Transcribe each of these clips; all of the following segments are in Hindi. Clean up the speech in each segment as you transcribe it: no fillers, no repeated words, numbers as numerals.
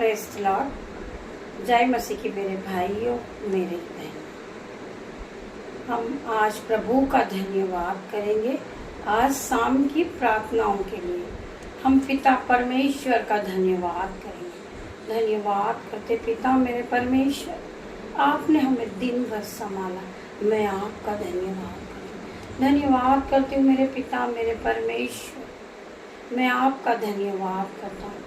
Praise the Lord. जय मसीह की मेरे भाइयों, मेरे बहनों, हम आज प्रभु का धन्यवाद करेंगे। आज शाम की प्रार्थनाओं के लिए हम पिता परमेश्वर का धन्यवाद करेंगे। धन्यवाद करते पिता मेरे परमेश्वर, आपने हमें दिन भर संभाला, मैं आपका धन्यवाद करती हूँ। धन्यवाद करती हूँ मेरे पिता मेरे परमेश्वर, मैं आपका धन्यवाद करता हूँ।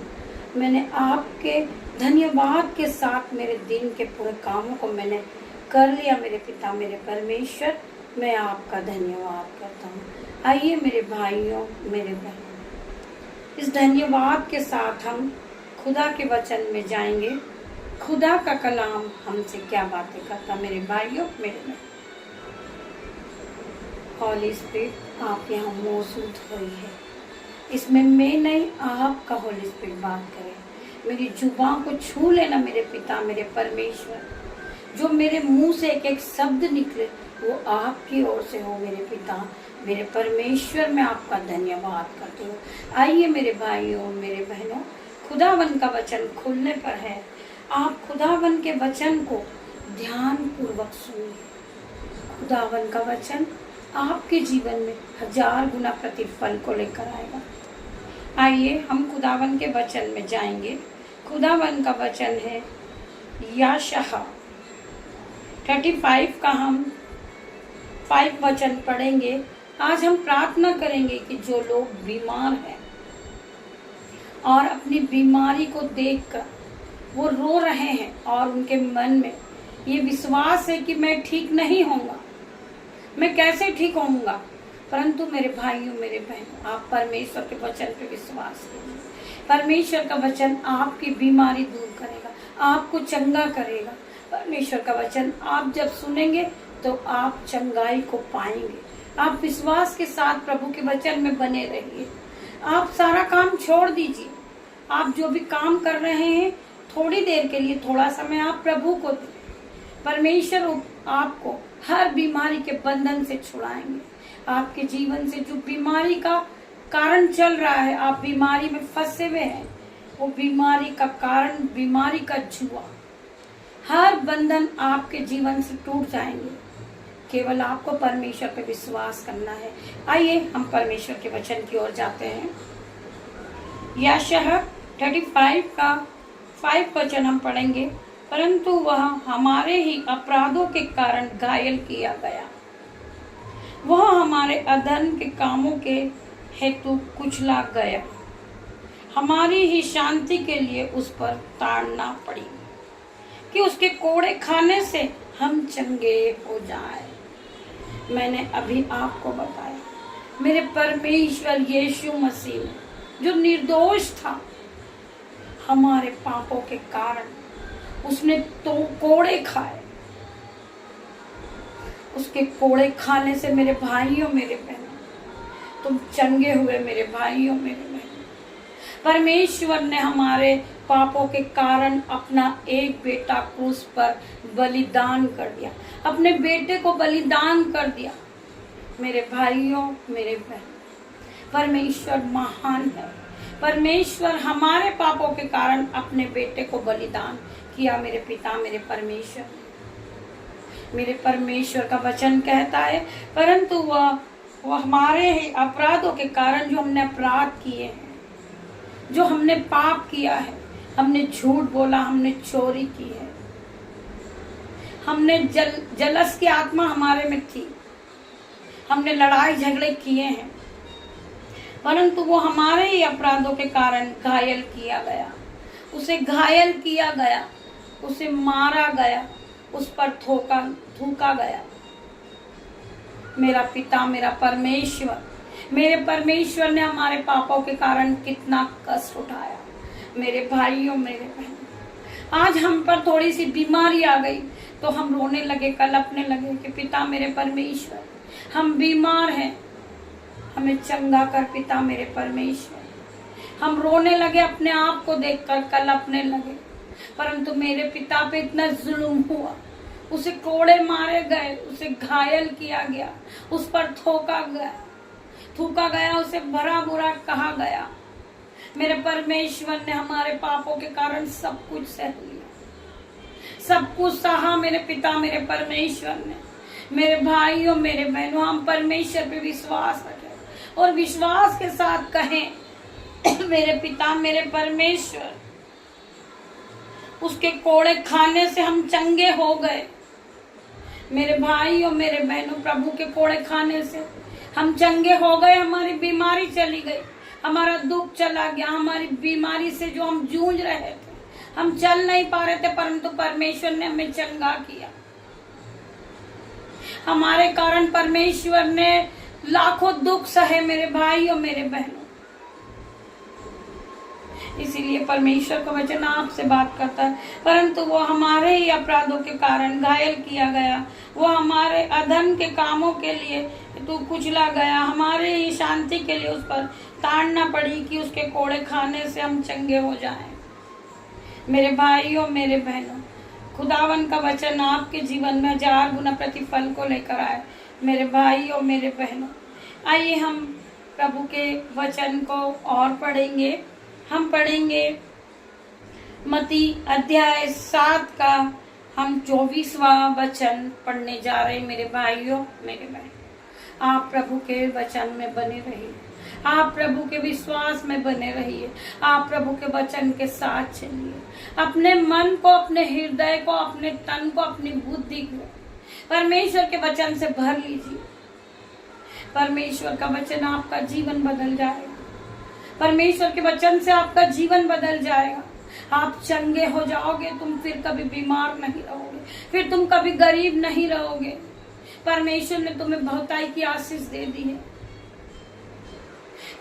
मैंने आपके धन्यवाद के साथ मेरे दिन के पूरे कामों को मैंने कर लिया। मेरे पिता मेरे परमेश्वर, मैं आपका धन्यवाद करता हूँ। आइए मेरे भाइयों मेरे बहनों, इस धन्यवाद के साथ हम खुदा के वचन में जाएंगे। खुदा का कलाम हमसे क्या बातें करता मेरे भाइयों मेरे बहनों। हॉली स्पिरिट आप यहाँ मौजूद हुई है, इसमें मैं नहीं आपका हॉली स्पिरिट बात करे। मेरी जुबान को छू लेना मेरे पिता मेरे परमेश्वर। जो मेरे मुंह से एक एक शब्द निकले वो आपकी ओर से हो मेरे पिता मेरे परमेश्वर। मैं आपका धन्यवाद करती हूँ। आइए मेरे भाइयों मेरे बहनों, खुदावन का वचन खुलने पर है। आप खुदावन के वचन को ध्यान पूर्वक सुनिए। खुदावन का वचन आपके जीवन में 1000 गुना प्रतिफल को लेकर आएगा। आइए हम खुदावन के वचन में जाएंगे। खुदावन का वचन है यशायाह 35 का हम 5 वचन पढ़ेंगे। आज हम प्रार्थना करेंगे कि जो लोग बीमार हैं और अपनी बीमारी को देखकर वो रो रहे हैं और उनके मन में ये विश्वास है कि मैं ठीक नहीं होऊंगा, मैं कैसे ठीक होऊंगा, परंतु मेरे भाइयों मेरे बहनों, आप परमेश्वर के वचन पे विश्वास कीजिए। परमेश्वर का वचन आपकी बीमारी दूर करेगा, आपको चंगा करेगा। परमेश्वर का वचन आप जब सुनेंगे तो आप चंगाई को पाएंगे। आप विश्वास के साथ प्रभु के वचन में बने रहिए। आप सारा काम छोड़ दीजिए। आप जो भी काम कर रहे हैं थोड़ी देर के लिए थोड़ा समय आप प्रभु को दें। परमेश्वर आपको हर बीमारी के बंधन से छुड़ाएंगे। आपके जीवन से जो बीमारी का कारण चल रहा है, आप बीमारी में फंसे हुए हैं, वो बीमारी का कारण, बीमारी का जुआ, हर बंधन आपके जीवन से टूट जाएंगे। केवल आपको परमेश्वर पे विश्वास करना है। आइए हम परमेश्वर के वचन की ओर जाते हैं। यशायाह 35 का 5 वचन हम पढ़ेंगे। परंतु वह हमारे ही अपराधों के कारण घायल किया गया, वह हमारे अधर्म के कामों के हेतु कुचला गया, हमारी ही शांति के लिए उस पर ताड़ना पड़ी कि उसके कोड़े खाने से हम चंगे हो जाएं। मैंने अभी आपको बताया मेरे परमेश्वर यीशु मसीह ने जो निर्दोष था, हमारे पापों के कारण उसने तो कोड़े खाए। उसके कोड़े खाने से मेरे भाइयों मेरे बहनों तुम चंगे हुए। मेरे भाइयों मेरे बहनों, परमेश्वर ने हमारे पापों के कारण अपना एक बेटा क्रूस पर बलिदान कर दिया, अपने बेटे को बलिदान कर दिया। मेरे भाइयों मेरे बहनों, परमेश्वर महान है। परमेश्वर हमारे पापों के कारण अपने बेटे को बलिदान किया। मेरे पिता मेरे परमेश्वर, मेरे परमेश्वर का वचन कहता है परंतु वह हमारे ही अपराधों के कारण, जो हमने अपराध किए हैं, जो हमने पाप किया है, हमने झूठ बोला, हमने चोरी की है, हमने जलस की आत्मा हमारे में थी, हमने लड़ाई झगड़े किए हैं, परंतु वो हमारे ही अपराधों के कारण घायल किया गया। उसे घायल किया गया, उसे मारा गया, उस पर थूका गया। मेरा पिता मेरा परमेश्वर, मेरे परमेश्वर ने हमारे पापों के कारण कितना कष्ट उठाया। मेरे भाइयों मेरे बहनों, आज हम पर थोड़ी सी बीमारी आ गई तो हम रोने लगे, कलपने लगे कि पिता मेरे परमेश्वर, हम बीमार हैं, हमें चंगा कर पिता मेरे परमेश्वर। हम रोने लगे, अपने आप को देखकर कलपने लगे, परंतु मेरे पिता पे इतना जुल्म हुआ, उसे कोड़े मारे गए, उसे घायल किया गया, उस पर थूका गया, उसे भरा बुरा कहा गया। मेरे परमेश्वर ने हमारे पापों के कारण सब कुछ सह लिया, सब कुछ सहा मेरे पिता मेरे परमेश्वर ने। मेरे भाइयों मेरे बहनों, हम परमेश्वर पे विश्वास रखें और विश्वास के साथ कहें मेरे पिता मेरे परमेश्वर, उसके कोड़े खाने से हम चंगे हो गए। मेरे भाइयों मेरे बहनों, प्रभु के कोड़े खाने से हम चंगे हो गए, हमारी बीमारी चली गई, हमारा दुख चला गया। हमारी बीमारी से जो हम जूझ रहे थे, हम चल नहीं पा रहे थे, परंतु परमेश्वर ने हमें चंगा किया। हमारे कारण परमेश्वर ने लाखों दुख सहे मेरे भाइयों मेरे बहनों। इसीलिए परमेश्वर का वचन आपसे बात करता है, परंतु वो हमारे ही अपराधों के कारण घायल किया गया, वो हमारे अधर्म के कामों के लिए तू कुचला गया, हमारे ही शांति के लिए उस पर ताड़ना पड़ी कि उसके कोड़े खाने से हम चंगे हो जाएं। मेरे भाइयों मेरे बहनों, खुदावन का वचन आपके जीवन में 1000 गुना प्रतिफल को लेकर आए। मेरे भाइयों मेरे बहनों, आइए हम प्रभु के वचन को और पढ़ेंगे। हम पढ़ेंगे मत्ती अध्याय 7 का हम 24वां वचन पढ़ने जा रहे हैं। मेरे भाइयों मेरे बहन, आप प्रभु के वचन में बने रहिए, आप प्रभु के विश्वास में बने रहिए, आप प्रभु के वचन के साथ चलिए। अपने मन को, अपने हृदय को, अपने तन को, अपनी बुद्धि को परमेश्वर के वचन से भर लीजिए। परमेश्वर का वचन आपका जीवन बदल जाएगा, परमेश्वर के वचन से आपका जीवन बदल जाएगा। आप चंगे हो जाओगे, तुम फिर कभी बीमार नहीं रहोगे, फिर तुम कभी गरीब नहीं रहोगे। परमेश्वर ने तुम्हें बहुताई की आशीष दे दी है।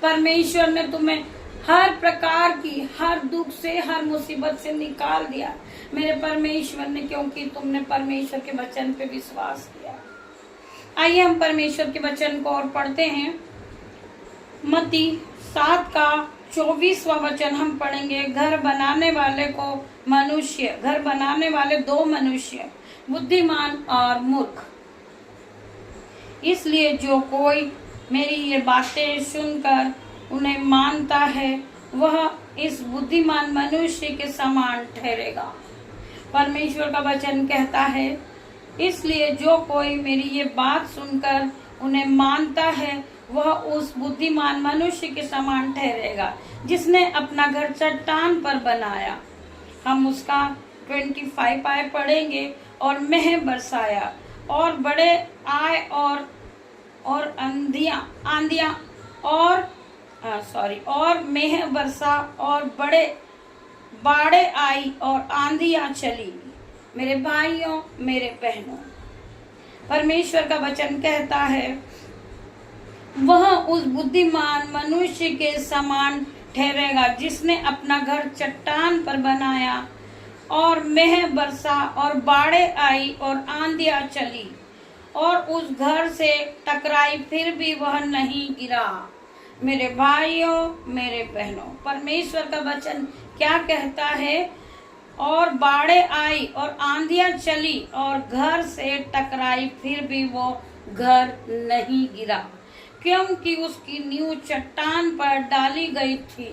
परमेश्वर ने तुम्हें हर प्रकार की, हर दुख से, हर मुसीबत से निकाल दिया मेरे परमेश्वर ने, क्योंकि तुमने परमेश्वर के वचन पे विश्वास किया। आइए हम परमेश्वर के वचन को और पढ़ते हैं। मत्ती 7 का 24वां वचन हम पढ़ेंगे। घर बनाने वाले को मनुष्य, घर बनाने वाले 2 मनुष्य, बुद्धिमान और मूर्ख। इसलिए जो कोई मेरी ये बातें सुनकर उन्हें मानता है, वह इस बुद्धिमान मनुष्य के समान ठहरेगा। परमेश्वर का वचन कहता है, इसलिए जो कोई मेरी ये बात सुनकर उन्हें मानता है, वह उस बुद्धिमान मनुष्य के समान ठहरेगा जिसने अपना घर चट्टान पर बनाया। हम उसका 25 आय पढ़ेंगे। और मेह बरसाया और बड़े आए और आंधियां और मेह बरसा और बड़े बाढ़े आई और आंधियां चली। मेरे भाइयों मेरे बहनों, परमेश्वर का वचन कहता है, वह उस बुद्धिमान मनुष्य के समान ठहरेगा जिसने अपना घर चट्टान पर बनाया और मेह बरसा और बाढ़े आई और आंधियां चली और उस घर से टकराई, फिर भी वह नहीं गिरा। मेरे भाइयों मेरे बहनों, परमेश्वर का वचन क्या कहता है? और बाढ़े आई और आंधियां चली और घर से टकराई, फिर भी वो घर नहीं गिरा, क्योंकि उसकी नींव चट्टान पर डाली गई थी।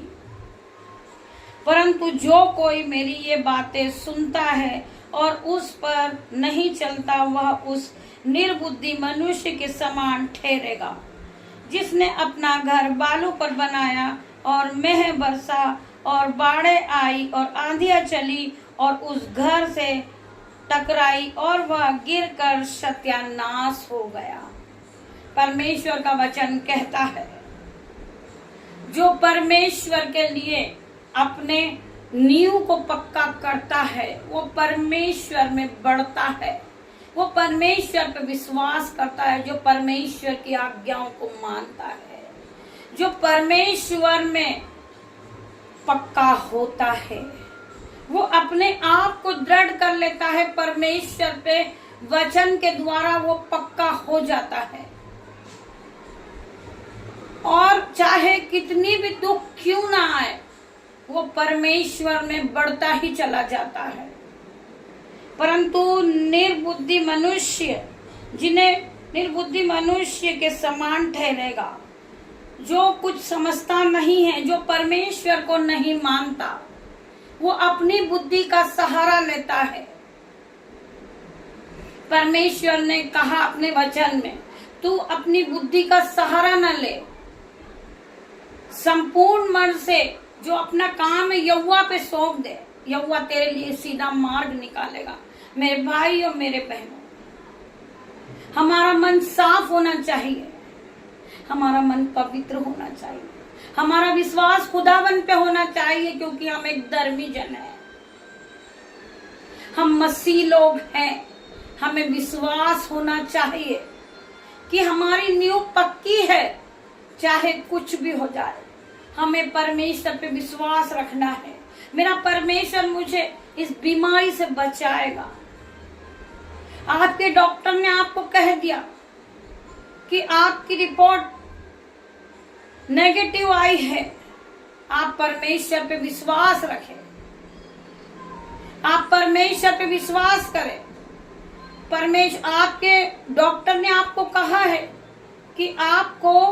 परंतु जो कोई मेरी ये बातें सुनता है और उस पर नहीं चलता, वह उस निर्बुद्धि मनुष्य के समान ठहरेगा जिसने अपना घर बालू पर बनाया और मेह बरसा और बाढ़े आई और आंधियां चली और उस घर से टकराई और वह गिरकर सत्यानाश हो गया। परमेश्वर का वचन कहता है, जो परमेश्वर के लिए अपने नींव को पक्का करता है, वो परमेश्वर में बढ़ता है, वो परमेश्वर पे विश्वास करता है, जो परमेश्वर की आज्ञाओं को मानता है, जो परमेश्वर में पक्का होता है, वो अपने आप को दृढ़ कर लेता है। परमेश्वर पे वचन के द्वारा वो पक्का हो जाता है और चाहे कितनी भी दुख क्यों ना आए, वो परमेश्वर में बढ़ता ही चला जाता है। परंतु निर्बुद्धि मनुष्य, जिन्हें निर्बुद्धि मनुष्य के समान ठहरेगा, जो कुछ समझता नहीं है, जो परमेश्वर को नहीं मानता, वो अपनी बुद्धि का सहारा लेता है। परमेश्वर ने कहा अपने वचन में, तू अपनी बुद्धि का सहारा न ले, संपूर्ण मन से जो अपना काम है यहोवा पे सौंप दे, यहोवा तेरे लिए सीधा मार्ग निकालेगा। मेरे भाई और मेरे बहनों, हमारा मन साफ होना चाहिए, हमारा मन पवित्र होना चाहिए, हमारा विश्वास खुदावन पे होना चाहिए, क्योंकि हम एक धर्मी जन है, हम मसीह लोग हैं। हमें विश्वास होना चाहिए कि हमारी नींव पक्की है, चाहे कुछ भी हो जाए। हमें परमेश्वर पे विश्वास रखना है। मेरा परमेश्वर मुझे इस बीमारी से बचाएगा। आपके डॉक्टर ने आपको कह दिया कि आपकी रिपोर्ट नेगेटिव आई है, आप परमेश्वर पे विश्वास रखें, आप परमेश्वर पे विश्वास करें। परमेश्वर, आपके डॉक्टर ने आपको कहा है कि आपको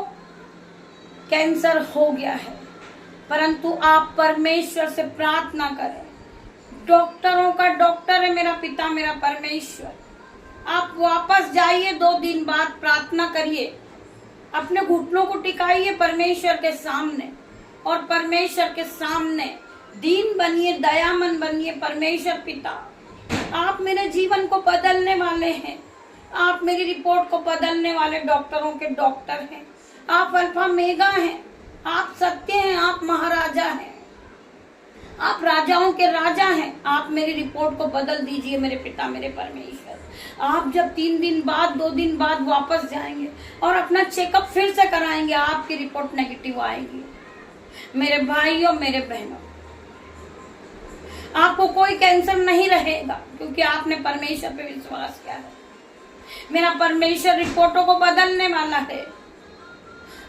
कैंसर हो गया है, परंतु आप परमेश्वर से प्रार्थना करें। डॉक्टरों का डॉक्टर है मेरा पिता, मेरा परमेश्वर। आप वापस जाइए, 2 दिन बाद प्रार्थना करिए, अपने घुटनों को टिकाइए परमेश्वर के सामने, और परमेश्वर के सामने दीन बनिए, दयामन बनिए। परमेश्वर पिता, आप मेरे जीवन को बदलने वाले हैं, आप मेरी रिपोर्ट को बदलने वाले डॉक्टरों के डॉक्टर हैं। आप अल्फा मेगा हैं, आप सत्य हैं, आप महाराजा हैं, आप राजाओं के राजा हैं। आप मेरी रिपोर्ट को बदल दीजिए मेरे पिता, मेरे परमेश्वर। आप जब 3 दिन बाद, 2 दिन बाद वापस जाएंगे और अपना चेकअप फिर से कराएंगे, आपकी रिपोर्ट नेगेटिव आएगी। मेरे भाइयों, मेरे बहनों, आपको कोई कैंसर नहीं रहेगा, क्योंकि आपने परमेश्वर पे विश्वास किया है। मेरा परमेश्वर रिपोर्टों को बदलने वाला है।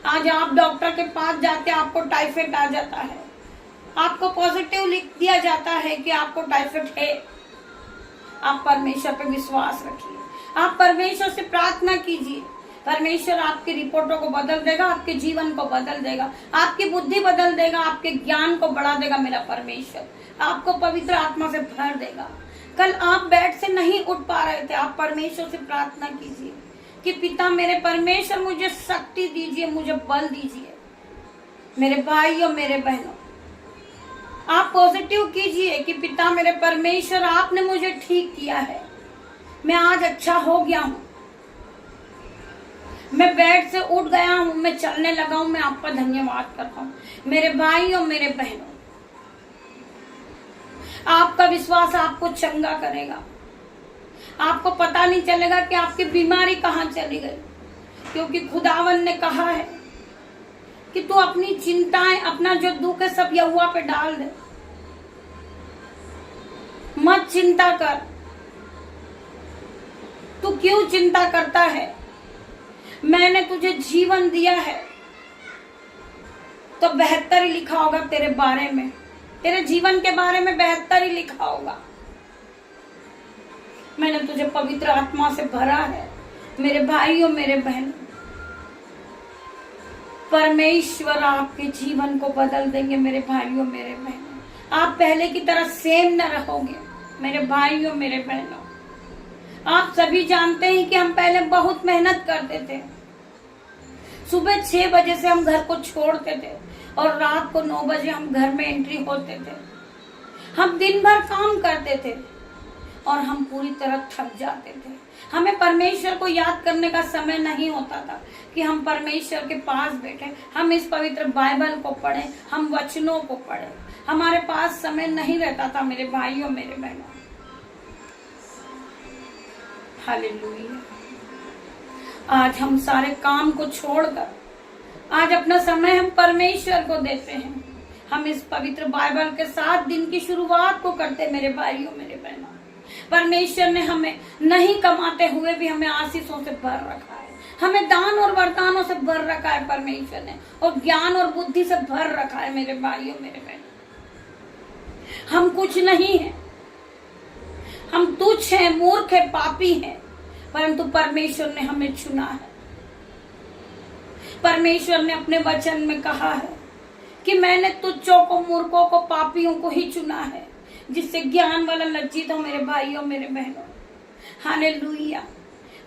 आज आप डॉक्टर के पास जाते, आपको टाइफाइड आ जाता है, आपको पॉजिटिव लिख दिया जाता है कि आपको टाइफाइड है। आप परमेश्वर पे विश्वास रखिए, आप परमेश्वर से प्रार्थना कीजिए। परमेश्वर आपकी रिपोर्टों को बदल देगा, आपके जीवन को बदल देगा, आपकी बुद्धि बदल देगा, आपके ज्ञान को बढ़ा देगा। मेरा परमेश्वर आपको पवित्र आत्मा से भर देगा। कल आप बेड से नहीं उठ पा रहे थे, आप परमेश्वर से प्रार्थना कीजिए कि पिता मेरे परमेश्वर, मुझे शक्ति दीजिए, मुझे बल दीजिए। मेरे भाइयों, मेरे बहनों, आप पॉजिटिव कीजिए कि पिता मेरे परमेश्वर, आपने मुझे ठीक किया है, मैं आज अच्छा हो गया हूं, मैं बेड से उठ गया हूं, मैं चलने लगा हूं, मैं आपका धन्यवाद करता हूं। मेरे भाइयों, मेरे बहनों, आपका विश्वास आपको चंगा करेगा। आपको पता नहीं चलेगा कि आपकी बीमारी कहां चली गई, क्योंकि खुदावन ने कहा है कि तू अपनी चिंताएं, अपना जो दुख है सब यहोवा पे डाल दे, मत चिंता कर। तू क्यों चिंता करता है? मैंने तुझे जीवन दिया है, तो बेहतर ही लिखा होगा तेरे बारे में, तेरे जीवन के बारे में बेहतर ही लिखा होगा। मैंने तुझे पवित्र आत्मा से भरा है। मेरे भाइयों, मेरे बहनों, परमेश्वर आपके जीवन को बदल देंगे। मेरे भाइयों, मेरे बहनों, आप पहले की तरह सेम न रहोगे। मेरे भाइयों, मेरे बहनों, आप सभी जानते हैं कि हम पहले बहुत मेहनत करते थे। सुबह 6 बजे से हम घर को छोड़ते थे और रात को 9 बजे हम घर में एंट्री होते थे। हम दिन भर काम करते थे और हम पूरी तरह थक जाते थे। हमें परमेश्वर को याद करने का समय नहीं होता था कि हम परमेश्वर के पास बैठे, हम इस पवित्र बाइबल को पढ़ें, हम वचनों को पढ़ें। हमारे पास समय नहीं रहता था मेरे भाइयों, मेरे बहनों। हालेलुया। आज हम सारे काम को छोड़कर आज अपना समय हम परमेश्वर को देते हैं। हम इस पवित्र बाइबल के साथ दिन की शुरुआत को करते। मेरे भाइयों, मेरे बहनों, परमेश्वर ने हमें नहीं कमाते हुए भी हमें आशीषों से भर रखा है, हमें दान और वरदानों से भर रखा है परमेश्वर ने, और ज्ञान और बुद्धि से भर रखा है। मेरे भाइयों, मेरे बहनों, हम कुछ नहीं है, हम तुच्छ हैं, मूर्ख है, पापी हैं, परंतु परमेश्वर ने हमें चुना है। परमेश्वर ने अपने वचन में कहा है कि मैंने तुच्छों को, मूर्खों को, पापियों को ही चुना है, जिससे ज्ञान वाला लज्जित हो मेरे भाइयों मेरे बहनों। हालेलुया।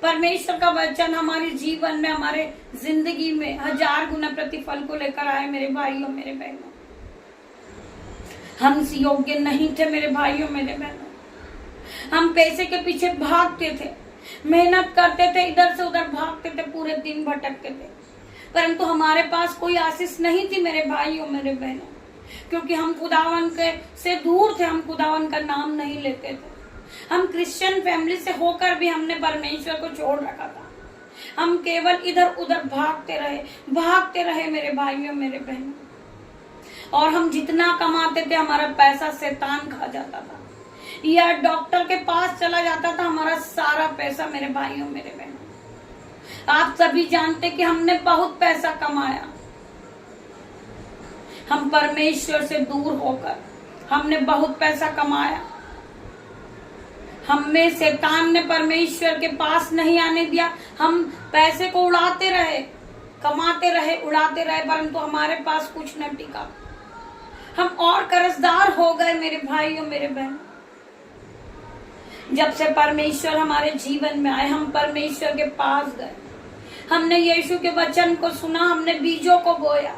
परमेश्वर का वचन हमारे जीवन में, हमारे जिंदगी में 1000 गुना प्रतिफल को लेकर आए मेरे भाइयों मेरे बहनों। हम योग्य नहीं थे मेरे भाइयों मेरे बहनों। हम पैसे के पीछे भागते थे, मेहनत करते थे, इधर से उधर भागते थे, पूरे दिन भटकते थे, परंतु हमारे पास कोई आशीष नहीं थी मेरे भाइयों मेरे बहनों, क्योंकि हम खुदावन के से दूर थे। हम खुदावन का नाम नहीं लेते थे। हम क्रिश्चियन फैमिली से होकर भी हमने परमेश्वर को छोड़ रखा था। हम केवल इधर उधर भागते रहे मेरे भाइयों मेरे बहनों। और हम जितना कमाते थे हमारा पैसा शैतान खा जाता था, या डॉक्टर के पास चला जाता था हमारा सारा पैसा मेरे भाइयों मेरे बहनों। आप सभी जानते कि हमने बहुत पैसा कमाया, हम परमेश्वर से दूर होकर हमने बहुत पैसा कमाया। हमें शैतान ने परमेश्वर के पास नहीं आने दिया। हम पैसे को उड़ाते रहे, कमाते रहे, उड़ाते रहे, परंतु हमारे पास कुछ न टिका। हम और कर्जदार हो गए मेरे भाइयों मेरे बहनों। जब से परमेश्वर हमारे जीवन में आए, हम परमेश्वर के पास गए, हमने यीशु के वचन को सुना, हमने बीजों को बोया,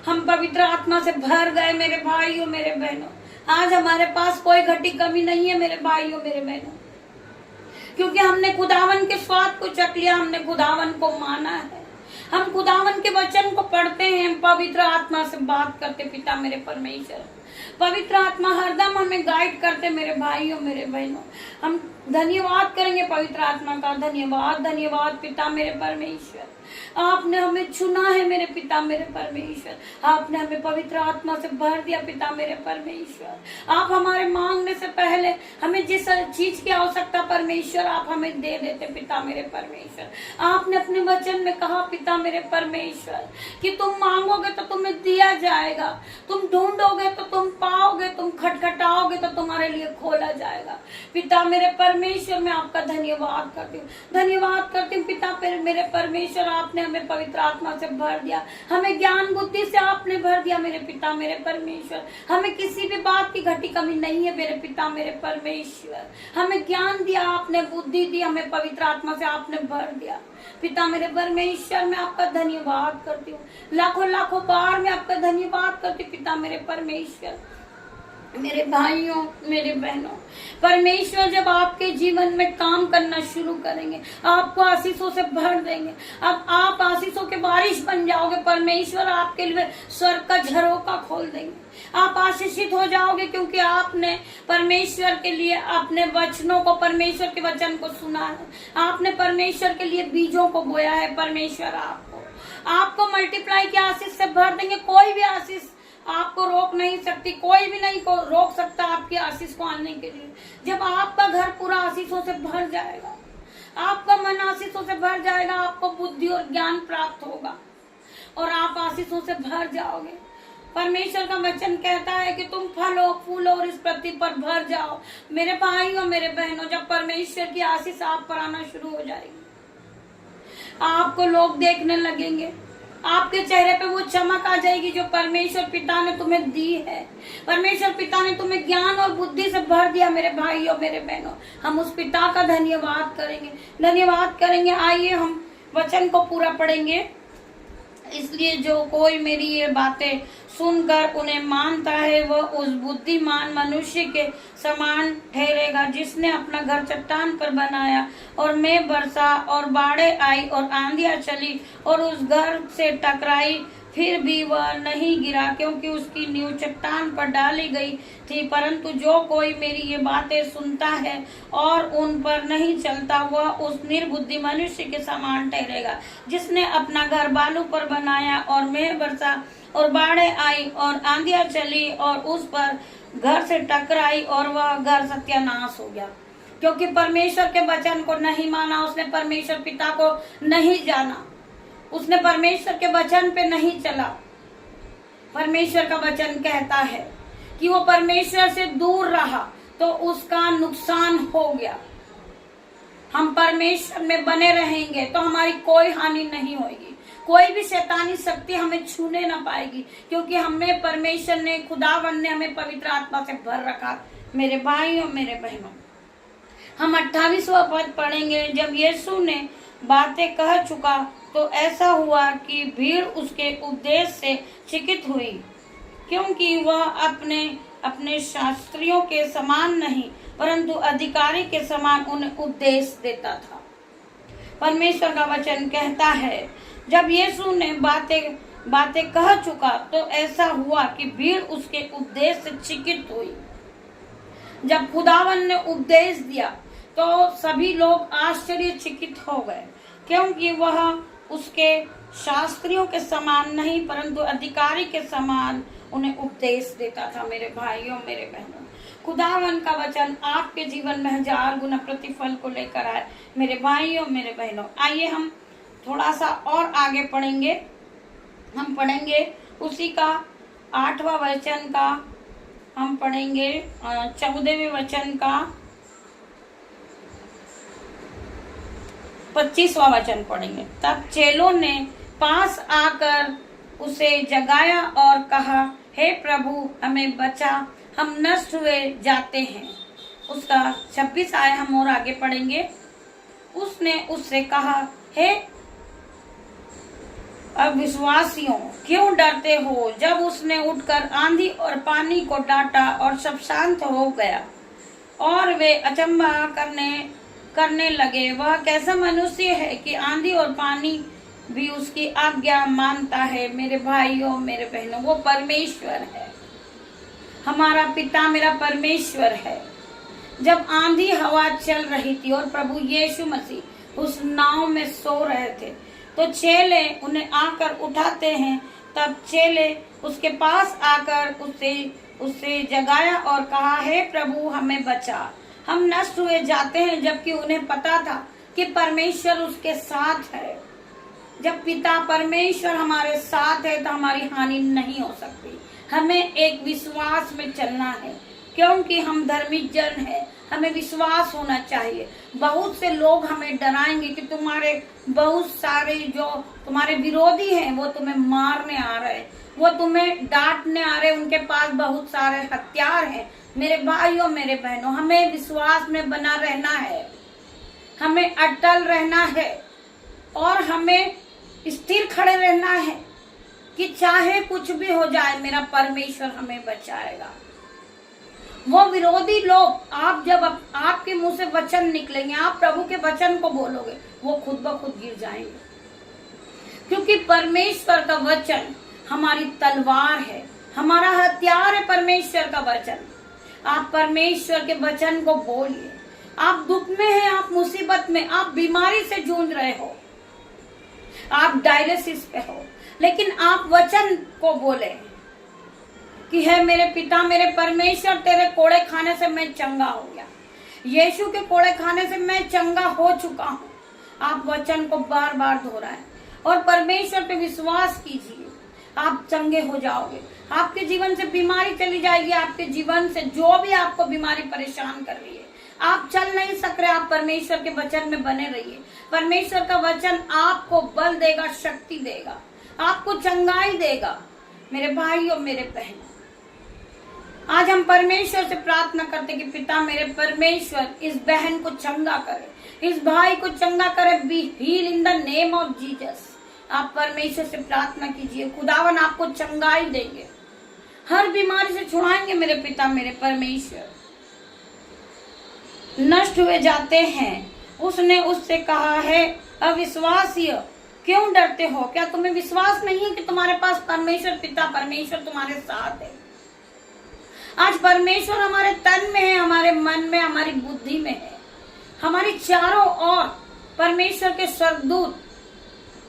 हम पवित्र आत्मा से भर गए मेरे भाइयों मेरे बहनों। आज हमारे पास कोई घटी कमी नहीं है मेरे भाइयों मेरे बहनों, क्योंकि हमने खुदावन के स्वाद को चख लिया, हमने खुदावन को माना है। हम खुदावन के वचन को पढ़ते हैं, पवित्र आत्मा से बात करते पिता मेरे परमेश्वर। पवित्र आत्मा हरदम हमें गाइड करते मेरे भाइयों मेरे बहनों। हम धन्यवाद करेंगे पवित्र आत्मा का। धन्यवाद धन्यवाद पिता मेरे परमेश्वर, आपने हमें चुना है मेरे पिता मेरे परमेश्वर। आपने हमें पवित्र आत्मा से भर दिया पिता मेरे परमेश्वर। आप हमारे मांगने से पहले हमें जिस चीज की आवश्यकता परमेश्वर आप हमें दे देते पिता मेरे परमेश्वर। आपने अपने वचन में कहा पिता मेरे परमेश्वर कि तुम मांगोगे तो तुम्हें दिया जाएगा, तुम ढूंढोगे तो तुम पाओगे, तुम खटखटाओगे तो तुम्हारे लिए खोला जाएगा। पिता मेरे परमेश्वर, मैं आपका धन्यवाद करती हूँ, धन्यवाद करती हूँ पिता मेरे परमेश्वर। आपने हमें पवित्र आत्मा से भर दिया, हमें ज्ञान बुद्धि से आपने भर दिया मेरे पिता मेरे परमेश्वर। हमें किसी भी बात की घटी कमी नहीं है मेरे पिता मेरे परमेश्वर। हमें ज्ञान दिया आपने, बुद्धि दी, हमें पवित्र आत्मा से आपने भर दिया पिता मेरे परमेश्वर। मैं आपका धन्यवाद करती हूँ, लाखों लाखों बार मैं आपका धन्यवाद करती हूँ पिता मेरे परमेश्वर। मेरे भाइयों मेरे बहनों, परमेश्वर जब आपके जीवन में काम करना शुरू करेंगे, आपको आशीषों से भर देंगे। अब आप आशीषों के बारिश बन जाओगे। परमेश्वर आपके लिए स्वर्ग का झरोका खोल देंगे। आप आशीषित हो जाओगे, क्योंकि आपने परमेश्वर के लिए अपने वचनों को, परमेश्वर के वचन को सुना है। आपने परमेश्वर के लिए बीजों को बोया है। परमेश्वर आपको मल्टीप्लाई की आशीष से भर देंगे। कोई भी आशीष आपको रोक नहीं सकती, कोई भी नहीं को रोक सकता आपकी आशीष को आने के लिए। जब आपका घर पूरा आशीषों से भर जाएगा, आपका मन आशीषों से भर जाएगा, आपको बुद्धि और ज्ञान प्राप्त होगा और आप आशीषों से भर जाओगे। परमेश्वर का वचन कहता है कि तुम फलो फूलो और इस पृथ्वी पर भर जाओ। मेरे भाइयों मेरे बहनों, जब परमेश्वर की आशीष आप पर आना शुरू हो जाएगी, आपको लोग देखने लगेंगे, आपके चेहरे पे वो चमक आ जाएगी जो परमेश्वर पिता ने तुम्हें दी है। परमेश्वर पिता ने तुम्हें ज्ञान और बुद्धि से भर दिया मेरे भाइयों मेरे बहनों। हम उस पिता का धन्यवाद करेंगे, धन्यवाद करेंगे। आइए हम वचन को पूरा पढ़ेंगे। इसलिए जो कोई मेरी ये बातें सुनकर उन्हें मानता है वह उस बुद्धिमान मनुष्य के समान ठहरेगा जिसने अपना घर चट्टान पर बनाया और मेघ बरसा और बाढ़ें आई और आंधियां चली और उस घर से टकराई, फिर भी वह नहीं गिरा क्योंकि उसकी नींव चट्टान पर डाली गई थी। परंतु जो कोई मेरी ये बातें सुनता है और उन पर नहीं चलता वह उस निर्बुद्धि मनुष्य के समान ठहरेगा जिसने अपना घर बालू पर बनाया और मेघ बरसा और बाढ़ें आई और आंधियां चली और उस पर घर से टकराई और वह घर सत्यानाश हो गया। क्योंकि परमेश्वर के वचन को नहीं माना, उसने परमेश्वर पिता को नहीं जाना, उसने परमेश्वर के वचन पे नहीं चला। परमेश्वर का वचन कहता है कि वो परमेश्वर से दूर रहा तो उसका नुकसान हो गया। हम परमेश्वर में बने रहेंगे तो हमारी कोई हानि नहीं होगी। कोई भी शैतानी शक्ति हमें छूने ना पाएगी, क्योंकि हमें परमेश्वर ने, खुदावन ने हमें पवित्र आत्मा से भर रखा। मेरे भाइयों, मेरे बहनों, हम 28वां पद पढ़ेंगे। जब यीशु ने बातें कह चुका तो ऐसा हुआ कि भीड़ उसके उपदेश से चकित हुई, क्योंकि वह अपने अपने शास्त्रियों के समान नहीं परंतु अधिकारी के समान उन्हें उपदेश देता था। परमेश्वर का वचन कहता है, जब यीशु ने बातें कह चुका तो ऐसा हुआ कि भीड़ उसके उपदेश से चकित हुई। जब खुदावन ने उपदेश दिया तो सभी लोग आश्चर्यचकित हो गए, क्योंकि वह उसके शास्त्रियों के समान नहीं परंतु अधिकारी के समान उन्हें उपदेश देता था। मेरे भाइयों, मेरे बहनों, खुदावन का वचन आपके जीवन में 1000 गुना प्रतिफल को लेकर आए। मेरे भाइयों, मेरे बहनों, आइए हम थोड़ा सा और आगे पढ़ेंगे। हम पढ़ेंगे उसी का 8वां वचन का, हम पढ़ेंगे 14वें वचन का 25वां वचन पढ़ेंगे। तब चेलों ने पास आकर उसे जगाया और कहा, हे प्रभु हमें बचा, हम नष्ट हुए जाते हैं। उसका 26 आया हम और आगे पढ़ेंगे। उसने उससे कहा, हे अविश्वासियों, क्यों डरते हो? जब उसने उठकर आंधी और पानी को डांटा और सब शांत हो गया और वे अचंभा करने लगे, वह कैसा मनुष्य है कि आंधी और पानी भी उसकी आज्ञा मानता है। मेरे भाइयों, मेरे बहनों, वो परमेश्वर है, हमारा पिता मेरा परमेश्वर है। जब आंधी हवा चल रही थी और प्रभु यीशु मसीह उस नाव में सो रहे थे तो चेले उन्हें आकर उठाते हैं। तब चेले उसके पास आकर उससे जगाया और कहा, हे प्रभु हमें बचा, हम नष्ट हुए जाते हैं। जबकि उन्हें पता था कि परमेश्वर उसके साथ है। जब पिता परमेश्वर हमारे साथ है तो हमारी हानि नहीं हो सकती। हमें एक विश्वास में चलना है, क्योंकि हम धर्मी जन हैं, हमें विश्वास होना चाहिए। बहुत से लोग हमें डराएंगे कि तुम्हारे बहुत सारे जो तुम्हारे विरोधी हैं वो तुम्हें मारने आ रहे हैं, वो तुम्हें डांटने आ रहे हैं, उनके पास बहुत सारे हथियार हैं। मेरे भाइयों, मेरे बहनों, हमें विश्वास में बना रहना है, हमें अटल रहना है और हमें स्थिर खड़े रहना है कि चाहे कुछ भी हो जाए मेरा परमेश्वर हमें बचाएगा। वो विरोधी लोग, आप जब आपके मुंह से वचन निकलेंगे, आप प्रभु के वचन को बोलोगे, वो खुद ब खुद गिर जाएंगे, क्योंकि परमेश्वर का वचन हमारी तलवार है, हमारा हथियार है परमेश्वर का वचन। आप परमेश्वर के वचन को बोलिए। आप दुख में हैं, आप मुसीबत में, आप बीमारी से जूझ रहे हो, आप डायलिसिस पे हो, लेकिन आप वचन को बोले कि है मेरे पिता मेरे परमेश्वर, तेरे कोड़े खाने से मैं चंगा हो गया, यीशु के कोड़े खाने से मैं चंगा हो चुका हूँ। आप वचन को बार बार दोहराएं और परमेश्वर पे विश्वास कीजिए, आप चंगे हो जाओगे। आपके जीवन से बीमारी चली जाएगी। आपके जीवन से जो भी आपको बीमारी परेशान कर रही है, आप चल नहीं सक रहे, आप परमेश्वर के वचन में बने रहिए। परमेश्वर का वचन आपको बल देगा, शक्ति देगा, आपको चंगाई देगा। मेरे भाइयों, मेरे बहनों, आज हम परमेश्वर से प्रार्थना करते कि पिता मेरे परमेश्वर इस बहन को चंगा करे, इस भाई को चंगा करे। Be heal in the name of Jesus. आप परमेश्वर से प्रार्थना कीजिए, खुदावन आपको चंगाई देंगे, हर बीमारी से छुड़ाएंगे। मेरे पिता मेरे परमेश्वर, नष्ट हुए जाते हैं। उसने उससे कहा, है अविश्वासी, क्यों डरते हो? क्या तुम्हें विश्वास नहीं है कि तुम्हारे पास परमेश्वर पिता परमेश्वर तुम्हारे साथ है? आज परमेश्वर हमारे तन में है, हमारे मन में, हमारी बुद्धि में है, हमारी चारों ओर परमेश्वर के स्वर्गदूत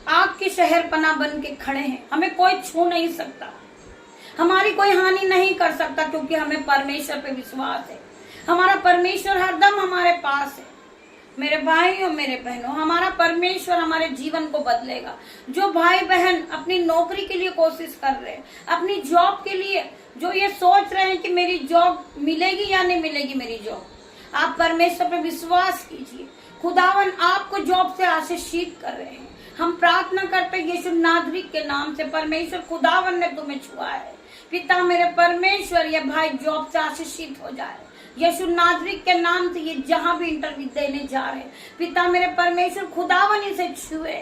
आग की शहरपनाह बन के खड़े हैं। हमें कोई छू नहीं सकता, हमारी कोई हानि नहीं कर सकता, क्योंकि हमें परमेश्वर पे विश्वास है। हमारा परमेश्वर हरदम हमारे पास है। मेरे भाइयों, मेरे बहनों, हमारा परमेश्वर हमारे जीवन को बदलेगा। जो भाई बहन अपनी नौकरी के लिए कोशिश कर रहे हैं, अपनी जॉब के लिए जो ये सोच रहे हैं कि मेरी जॉब मिलेगी या नहीं मिलेगी मेरी जॉब, आप परमेश्वर पे विश्वास कीजिए। खुदावन आपको जॉब से आशीषित कर रहे हैं। हम प्रार्थना करते हैं यीशु नासरी के नाम से, परमेश्वर खुदावन ने तुम्हें छुआ है पिता मेरे परमेश्वर, ये भाई जॉब से आशीषित हो जाए यीशु नासरी के नाम से। ये जहां भी इंटरव्यू देने जा रहे हैं पिता मेरे परमेश्वर, खुदावन इसे छुए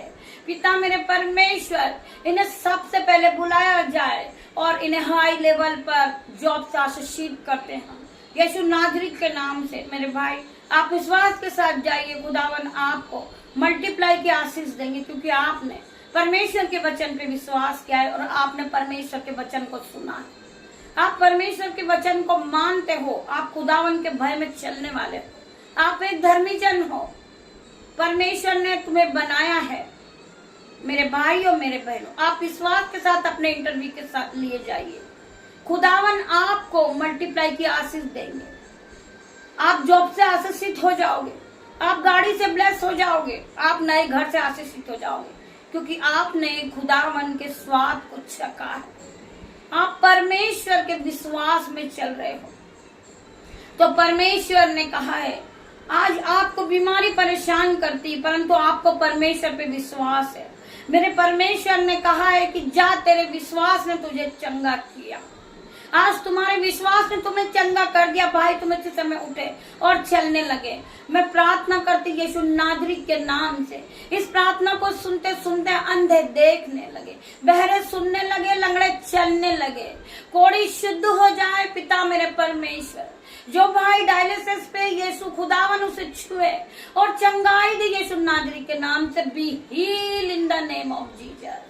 पिता मेरे परमेश्वर, इन्हें सबसे पहले बुलाया जाए और इन्हें हाई लेवल पर जॉब से आशीषित करते हैं यीशु नासरी के नाम से। मेरे भाई आप विश्वास के साथ जाइए, खुदावन आपको मल्टीप्लाई की आशीष देंगे, क्योंकि आपने परमेश्वर के वचन पे विश्वास किया है और आपने परमेश्वर के वचन को सुना है। आप परमेश्वर के वचन को मानते हो, आप खुदावन के भय में चलने वाले हो, आप एक धर्मी जन हो। परमेश्वर ने तुम्हें बनाया है मेरे भाई और मेरे बहनों। आप विश्वास के साथ अपने इंटरव्यू के साथ लिए जाइए, खुदावन आपको मल्टीप्लाई की आशीष देंगे। आप जॉब से आशीषित हो जाओगे, आप गाड़ी से ब्लेस हो जाओगे, आप नए घर से आशीषित हो जाओगे, क्योंकि आपने खुदावन के स्वाद को चखा है। आप परमेश्वर के विश्वास में चल रहे हो। तो परमेश्वर ने कहा है आज आपको बीमारी परेशान करती, परंतु आपको परमेश्वर पे विश्वास है। मेरे परमेश्वर ने कहा है कि जा, तेरे विश्वास ने तुझे चंगा किया। आज तुम्हारे विश्वास ने तुम्हें चंगा कर दिया भाई, तुम इसी समय उठे और चलने लगे। मैं प्रार्थना करती यीशु नासरी के नाम से, इस प्रार्थना को सुनते सुनते अंधे देखने लगे, बहरे सुनने लगे, लंगड़े चलने लगे, कोढ़ी शुद्ध हो जाए पिता मेरे परमेश्वर। जो भाई डायलिसिस पे यीशु खुदावन उसे छुए और चंगाई दे यीशु नासरी के नाम से। Be heal in the name of Jesus,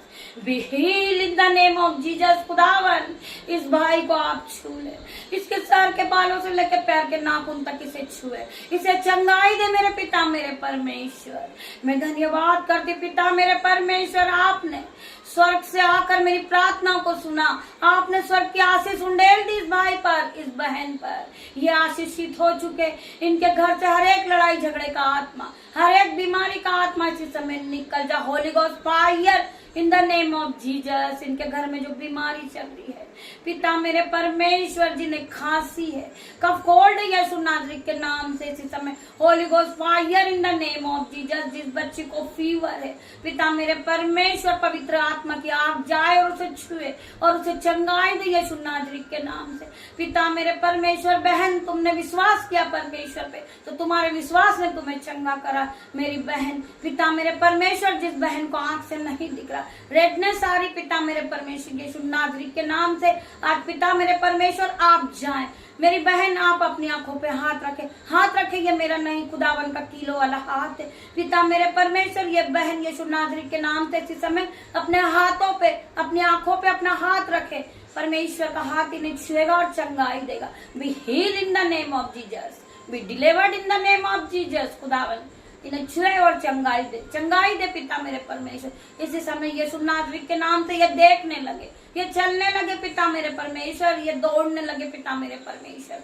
be heal in the name of Jesus. खुदावन इस भाई को आप छू ले, इसके सर के बालों से लेकर पैर के नाखून तक इसे छुए, इसे चंगाई दे मेरे पिता मेरे परमेश्वर। मैं धन्यवाद करती पिता मेरे परमेश्वर, आपने स्वर्ग से आकर मेरी प्रार्थना को सुना, आपने स्वर्ग की आशीष उंडेल दी इस भाई पर, इस बहन पर। ये आशीषित हो चुके, इनके घर से हर एक लड़ाई झगड़े का आत्मा, हर एक बीमारी का आत्मा इसी समय निकल जा। Holi ghost fire in the name of Jesus. इनके घर में जो बीमारी चल रही है पिता मेरे परमेश्वर, जिन्हें खांसी है, कफ कोल्ड है, यीशु नासरी के नाम से इसी समय Holi ghost fire in the name of Jesus. जिस बच्ची को फीवर है पिता मेरे परमेश्वर, पवित्र आत्मा की आग जाए और उसे छुए और उसे चंगाई दे यीशु नासरी के नाम से। पिता मेरे परमेश्वर, बहन तुमने विश्वास किया परमेश्वर पे, तो तुम्हारे विश्वास ने तुम्हें चंगा करा। मेरी बहन पिता मेरे परमेश्वर, जिस बहन को आंख से नहीं दिख रहा, रेडनेस आ रही पिता मेरे परमेश्वर यीशु नासरी के नाम से, आज पिता मेरे परमेश्वर आप जाएं। मेरी बहन आप अपनी आंखों पे हाथ रखें, ये मेरा नहीं खुदावन का किलो वाला हाथ है पिता मेरे परमेश्वर। ये बहन यीशु नासरी के नाम से इसी समय अपने हाथों पे, अपनी आंखों पे अपना हाथ रखे, परमेश्वर का हाथ इन्हें छुएगा और चंगाई देगा। Be heal in the name of Jesus, be delivered in the name of Jesus. खुदावन इन्हें छुए और चंगाई दे पिता मेरे परमेश्वर। इसी समय यीशु नासरी के नाम से ये देखने लगे, ये चलने लगे पिता मेरे परमेश्वर, ये दौड़ने लगे पिता मेरे परमेश्वर।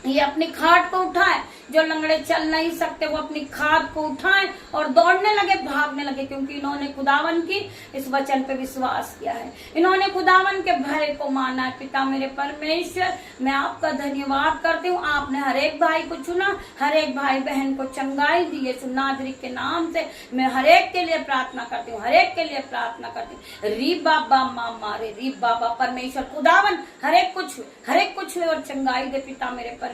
ये अपनी खाट को उठाए, जो लंगड़े चल नहीं सकते वो अपनी खाट को उठाएं और दौड़ने लगे, भागने लगे, क्योंकि इन्होंने खुदावन की इस वचन पे विश्वास किया है, इन्होंने खुदावन के भय को माना है। पिता मेरे परमेश्वर, मैं आपका धन्यवाद करती हूँ, आपने हर एक भाई को चुना, हर एक भाई बहन को चंगाई दी यीशु नासरी के नाम से। मैं हर एक के लिए प्रार्थना करती हूँ, हर एक के लिए प्रार्थना करती हूँ। री बाबा मामा रे री बाबा परमेश्वर, खुदावन हर एक कुछ और चंगाई दे पिता मेरे परमेश्वर।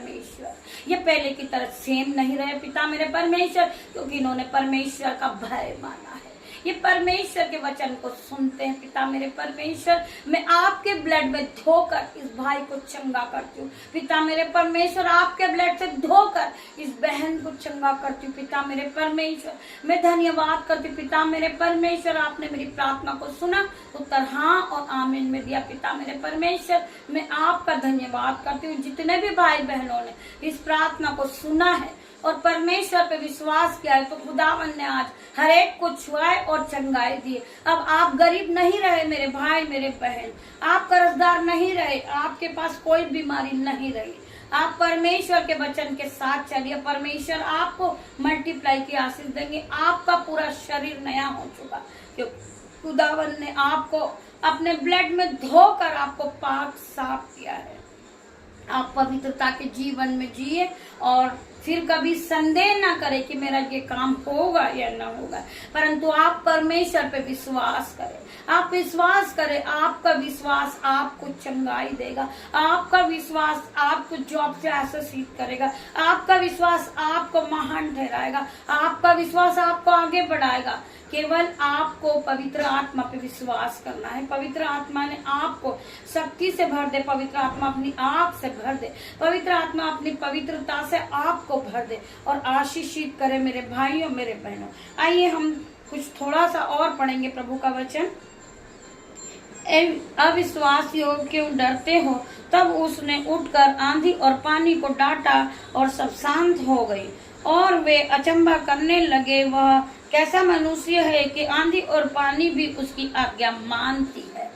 ये पहले की तरह सेम नहीं रहे पिता मेरे परमेश्वर, क्योंकि इन्होंने परमेश्वर का भय माना है, ये परमेश्वर के वचन को सुनते हैं पिता मेरे परमेश्वर। मैं आपके ब्लड में धोकर इस भाई को चंगा करती हूँ पिता मेरे परमेश्वर, आपके ब्लड से धोकर इस बहन को चंगा करती हूँ पिता मेरे परमेश्वर। मैं धन्यवाद करती हूँ पिता मेरे परमेश्वर, आपने मेरी प्रार्थना को सुना, उत्तर हाँ और आमीन में दिया पिता मेरे परमेश्वर। मैं आपका धन्यवाद करती हूँ, जितने भी भाई बहनों ने इस प्रार्थना को सुना है और परमेश्वर पे विश्वास किया है, तो खुदावन ने आज हर एक को छुआए और चंगाई दिए। अब आप गरीब नहीं रहे मेरे भाई मेरे बहन, आप कर्जदार नहीं रहे, आपके पास कोई बीमारी नहीं रही। आप परमेश्वर के वचन के साथ चलिए, परमेश्वर आपको मल्टीप्लाई की आशीष देंगे। आपका पूरा शरीर नया हो चुका, क्योंकि खुदावन ने आपको अपने ब्लड में धोकर आपको पाक साफ किया है। आप पवित्रता के जीवन में जिए और फिर कभी संदेह ना करें कि मेरा ये काम होगा या ना होगा, परंतु आप परमेश्वर पे विश्वास करें। आप विश्वास करें, आपका विश्वास आपको चंगाई देगा, आपका विश्वास आपको जॉब से आशीषित करेगा, आपका विश्वास आपको महान ठहराएगा, आपका विश्वास आपको आगे बढ़ाएगा। केवल आपको पवित्र आत्मा पे विश्वास करना है। पवित्र आत्मा ने आपको शक्ति से भर दे, पवित्र आत्मा अपनी आग से भर दे, पवित्र आत्मा अपनी पवित्रता से आपको भर दे और आशीषित करे मेरे भाइयों मेरे बहनों। आइए हम कुछ थोड़ा सा और पढ़ेंगे प्रभु का वचन। अविश्वासियों क्यों डरते हो? तब उसने उठकर आंधी और पानी को डांटा और सब शांत हो गई, और वे अचंभा करने लगे, वह कैसा मनुष्य है कि आंधी और पानी भी उसकी आज्ञा मानती है।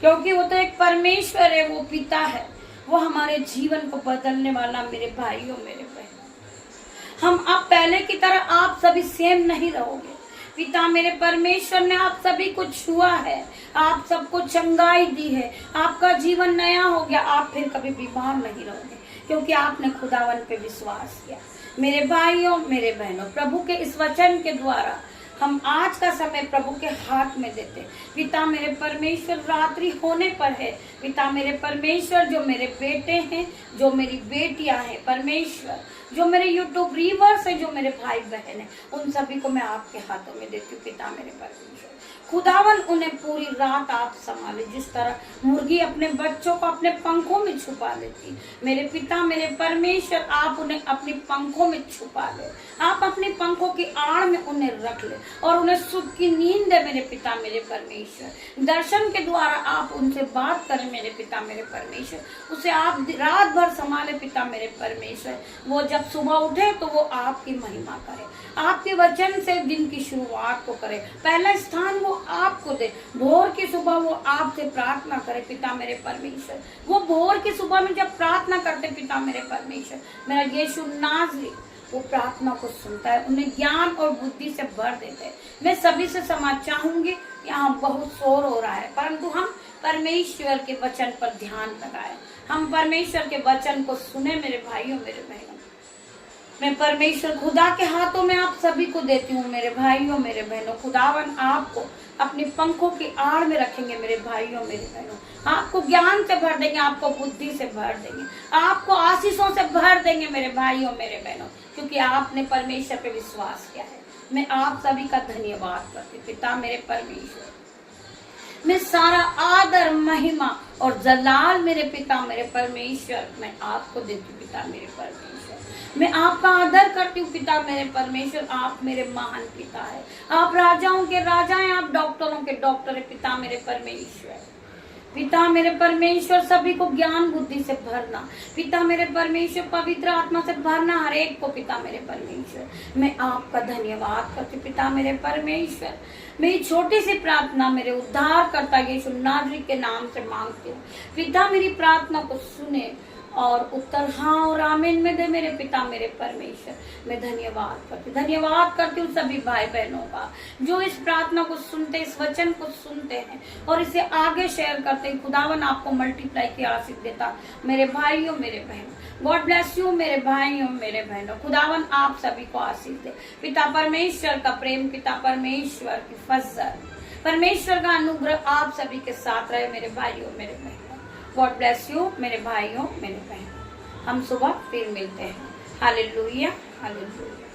क्योंकि वो तो एक परमेश्वर है, वो पिता है, वो हमारे जीवन को बदलने वाला मेरे भाइयों मेरे बहनों। हम अब पहले की तरह आप सभी सेम नहीं रहोगे। पिता मेरे परमेश्वर ने आप सभी को छुआ है, आप सबको चंगाई दी है, आपका जीवन नया हो गया। आप फिर कभी बीमार नहीं रहोगे क्योंकि आपने खुदावन पे विश्वास किया। मेरे भाइयों मेरे बहनों, प्रभु के इस वचन के द्वारा हम आज का समय प्रभु के हाथ में देते। पिता मेरे परमेश्वर, रात्रि होने पर है, पिता मेरे परमेश्वर, जो मेरे बेटे हैं, जो मेरी बेटियां हैं, परमेश्वर जो मेरे यूट्यूब व्यूअर्स हैं, जो मेरे भाई बहन हैं, उन सभी को मैं आपके हाथों में देती हूँ। पिता मेरे परमेश्वर, खुदावन उन्हें पूरी रात आप संभाले, जिस तरह मुर्गी अपने बच्चों को अपने पंखों में छुपा लेती। मेरे पिता मेरे परमेश्वर, आप उन्हें अपनी पंखों में छुपा ले, आप अपनी पंखों की आड़ में उन्हें रख ले और उन्हें सुख की नींद दे। मेरे पिता मेरे परमेश्वर, दर्शन के द्वारा आप उनसे बात करें मेरे पिता मेरे परमेश्वर, उसे आप रात भर संभाले पिता मेरे परमेश्वर। वो जब सुबह उठे तो वो आपकी महिमा करे, आपके वचन से दिन की शुरुआत को करे, पहला स्थान वो आपको दे। भोर की सुबह वो आपसे प्रार्थना करे पिता मेरे परमेश्वर। वो भोर की सुबह में जब प्रार्थना करते पिता मेरे परमेश्वर, मेरा यीशु नाज़री वो प्रार्थना को सुनता है, उन्हें ज्ञान और बुद्धि से भर देते हैं। मैं सभी से क्षमा चाहूंगी, यहाँ बहुत शोर हो रहा है, परंतु हम परमेश्वर के वचन पर ध्यान लगाए, हम परमेश्वर के वचन को सुने मेरे भाइयों मेरे बहनों। मैं परमेश्वर खुदा के हाथों में आप सभी को देती हूँ मेरे भाइयों मेरे बहनों। खुदावन आपको अपने पंखों की आड़ में रखेंगे मेरे भाइयों मेरे बहनों, आपको ज्ञान से भर देंगे, आपको बुद्धि से भर देंगे, आपको आशीषों से भर देंगे मेरे भाइयों मेरे बहनों, क्योंकि आपने परमेश्वर पे विश्वास किया है। मैं आप सभी का धन्यवाद करती पिता मेरे परमेश्वर। मैं सारा आदर महिमा और जलाल मेरे पिता मेरे परमेश्वर मैं आपको देती हूँ पिता मेरे परमेश्वर। मैं आपका आदर करती हूँ पिता मेरे परमेश्वर, आप मेरे महान पिता है, आप राजाओं के राजा हैं, आप डॉक्टरों के डॉक्टर है पिता मेरे परमेश्वर। पिता मेरे परमेश्वर, सभी को ज्ञान बुद्धि से भरना पिता मेरे परमेश्वर, पवित्र आत्मा से भरना हर एक को पिता मेरे परमेश्वर। मैं आपका धन्यवाद करती पिता मेरे परमेश्वर। मेरी छोटी सी प्रार्थना मेरे उद्धार करता यीशु नाज़री के नाम से मांगती हूँ। पिता मेरी प्रार्थना को सुने और उत्तर हाँ और आमीन में दे मेरे पिता मेरे परमेश्वर। मैं धन्यवाद करती हूँ सभी भाई बहनों का जो इस प्रार्थना को सुनते, इस वचन को सुनते हैं और इसे आगे शेयर करते हैं। खुदावन आपको मल्टीप्लाई की आशीष देता मेरे भाइयों मेरे बहनों। गॉड ब्लेस यू मेरे भाइयों मेरे बहनों। खुदावन आप सभी को आशीष दे। पिता परमेश्वर का प्रेम, पिता परमेश्वर की फजल, परमेश्वर का अनुग्रह आप सभी के साथ रहे मेरे भाइयों मेरे बहनों। गॉड ब्लेस यू मेरे भाइयों मेरे बहनों। हम सुबह फिर मिलते हैं। Hallelujah hallelujah.